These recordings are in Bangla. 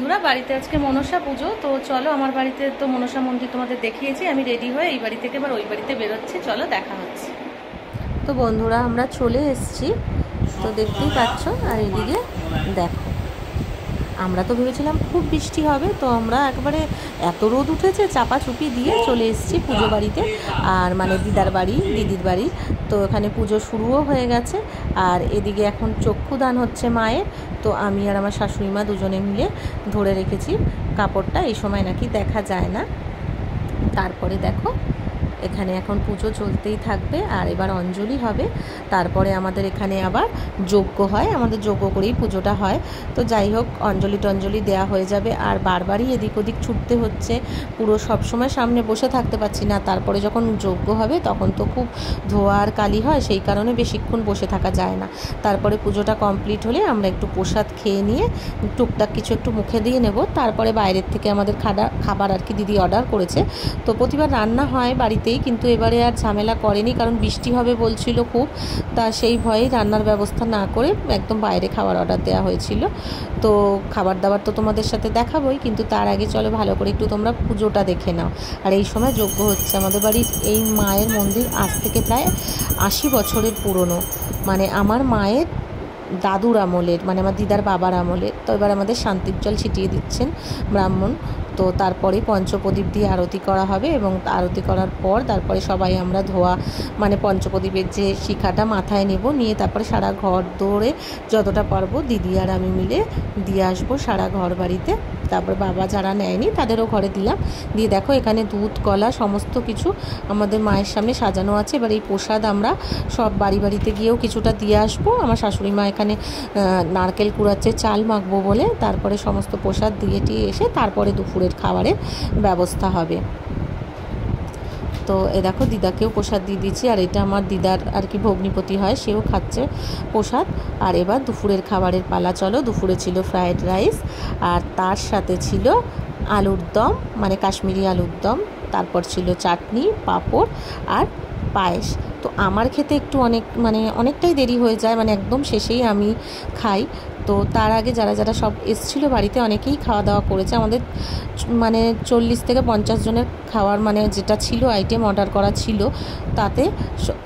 বন্ধুরা, বাড়িতে আজকে মনসা পুজো। তো চলো, আমার বাড়িতে তো মনসা মন্দির তোমাদের দেখিয়েছি। আমি রেডি হয়ে এই বাড়ি থেকে এবার ওই বাড়িতে বেরোচ্ছি। চলো, দেখা হচ্ছে। তো বন্ধুরা, আমরা চলে এসেছি। তো দেখতেই পাচ্ছ। আর এদিকে দেখো, আমরা তো ভেবেছিলাম খুব বৃষ্টি হবে, তো আমরা একবারে এত রোদ উঠেছে চাপাচুপি দিয়ে চলে এসেছি পুজো বাড়িতে। আর মানে দিদার বাড়ি, দিদির বাড়ি। তো এখানে পুজো শুরুও হয়ে গেছে। আর এদিকে এখন চক্ষুদান হচ্ছে মায়ের। তো আমি আর আমার শাশুড়ি মা দুজনে মিলে ধরে রেখেছি কাপড়টা। এই সময় নাকি দেখা যায় না। তারপরে দেখো, এখানে এখন পুজো চলতেই থাকবে। আর এবার অঞ্জলি হবে। তারপরে আমাদের এখানে আবার যজ্ঞ হয়, আমাদের যজ্ঞ করেই পুজোটা হয়। তো যাই হোক, অঞ্জলি দেওয়া হয়ে যাবে। আর বারবারই এদিক ওদিক ছুটতে হচ্ছে, পুরো সবসময় সামনে বসে থাকতে পারছি না। তারপরে যখন যজ্ঞ হবে তখন তো খুব ধোয়া আর কালি হয়, সেই কারণে বেশিক্ষণ বসে থাকা যায় না। তারপরে পুজোটা কমপ্লিট হলে আমরা একটু প্রসাদ খেয়ে নিয়ে টুকটাক কিছু একটু মুখে দিয়ে নেব। তারপরে বাইরের থেকে আমাদের খাবার আর কি দিদি অর্ডার করেছে। তো প্রতিবার রান্না হয় বাড়িতে, কিন্তু এবারে আর ঝামেলা করেনি, কারণ বৃষ্টি হবে বলছিল খুব। তা সেই ভয়েই রান্নার ব্যবস্থা না করে একদম বাইরে খাবার অর্ডার দেওয়া হয়েছিল। তো খাবার দাবার তো তোমাদের সাথে দেখাবোই, কিন্তু তার আগে চলো ভালো করে একটু তোমরা পুজোটা দেখে নাও। আর এই সময় যজ্ঞ হচ্ছে। আমাদের বাড়ির এই মায়ের মন্দির আজ থেকে প্রায় 80 বছরের পুরনো। মানে আমার মায়ের দাদুর আমলের, মানে আমার দিদার বাবার আমলের। তো এবার আমাদের শান্তির জল ছিটিয়ে দিচ্ছেন ব্রাহ্মণ। তো তারপরে পঞ্চপ্রদীপ দিয়ে আরতি করা হবে, এবং আরতি করার পর তারপরে সবাই আমরা ধোয়া মানে পঞ্চপ্রদীপের যে শিখাটা মাথায় নেব, নিয়ে তারপরে সারা ঘর দৌড়ে যতটা পারবো দিদি আর আমি মিলে দিয়ে আসবো সারা ঘর বাড়িতে। তারপর বাবা যারা নেয়নি তাদেরও ঘরে দিলাম। দিয়ে দেখো, এখানে দুধ কলা সমস্ত কিছু আমাদের মায়ের সামনে সাজানো আছে। এবার এই প্রসাদ আমরা সব বাড়িতে গিয়েও কিছুটা দিয়ে আসবো। আমার শাশুড়ি মা এখানে নারকেল কুড়াচ্ছে চাল মাখবো বলে। তারপরে সমস্ত প্রসাদ দিয়ে টিয়ে এসে তারপরে দুপুরের খাবারের ব্যবস্থা হবে। তো এ দেখো, দিদাকেও প্রসাদ দিয়ে দিচ্ছি। আর এটা আমার দিদার আর কি ভগ্নিপতি হয়, সেও খাচ্ছে প্রসাদ। আর এবার দুপুরের খাবারের পালা। চলো, দুপুরে ছিল ফ্রায়েড রাইস, আর তার সাথে ছিল আলুর দম, মানে কাশ্মীরি আলুর দম। তারপর ছিল চাটনি, পাঁপড় আর পায়েস। তো আমার খেতে একটু অনেকটাই দেরি হয়ে যায়, মানে একদম শেষেই আমি খাই। তো তার আগে যারা সব এসেছিলো বাড়িতে, অনেকেই খাওয়া দাওয়া করেছে। আমাদের 40 থেকে 50 জনের খাওয়ার যেটা ছিল আইটেম অর্ডার করা ছিল, তাতে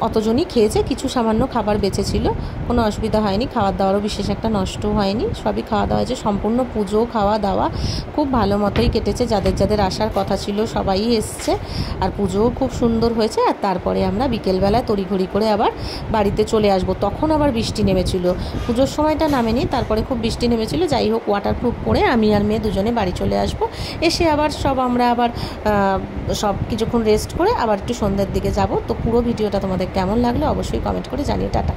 অতজনই খেয়েছে। কিছু সামান্য খাবার বেঁচে ছিল, কোনো অসুবিধা হয়নি। খাওয়ার দাওয়ারও বিশেষ একটা নষ্ট হয়নি, সবই খাওয়া দাওয়া হয়েছে। সম্পূর্ণ পুজো খাওয়া দাওয়া খুব ভালো মতোই কেটেছে। যাদের আসার কথা ছিল সবাই এসছে, আর পুজোও খুব সুন্দর হয়েছে। আর তারপরে আমরা বিকেলবেলায় তড়িঘড়ি করে আবার বাড়িতে চলে আসব। তখন আবার বৃষ্টি নেমেছিল, পুজোর সময়টা নামেনি, তারপরে খুব বৃষ্টি নেমেছিল। যাই হোক, ওয়াটারপ্রুফ পরে আমি আর মেয়ে দুজনে বাড়ি চলে আসব। এসে আবার আমরা আবার সব কিছুক্ষণ রেস্ট করে আবার একটু সন্ধ্যের দিকে যাব। তো পুরো ভিডিওটা তোমাদের কেমন লাগলো অবশ্যই কমেন্ট করে জানিয়ে। টাটা।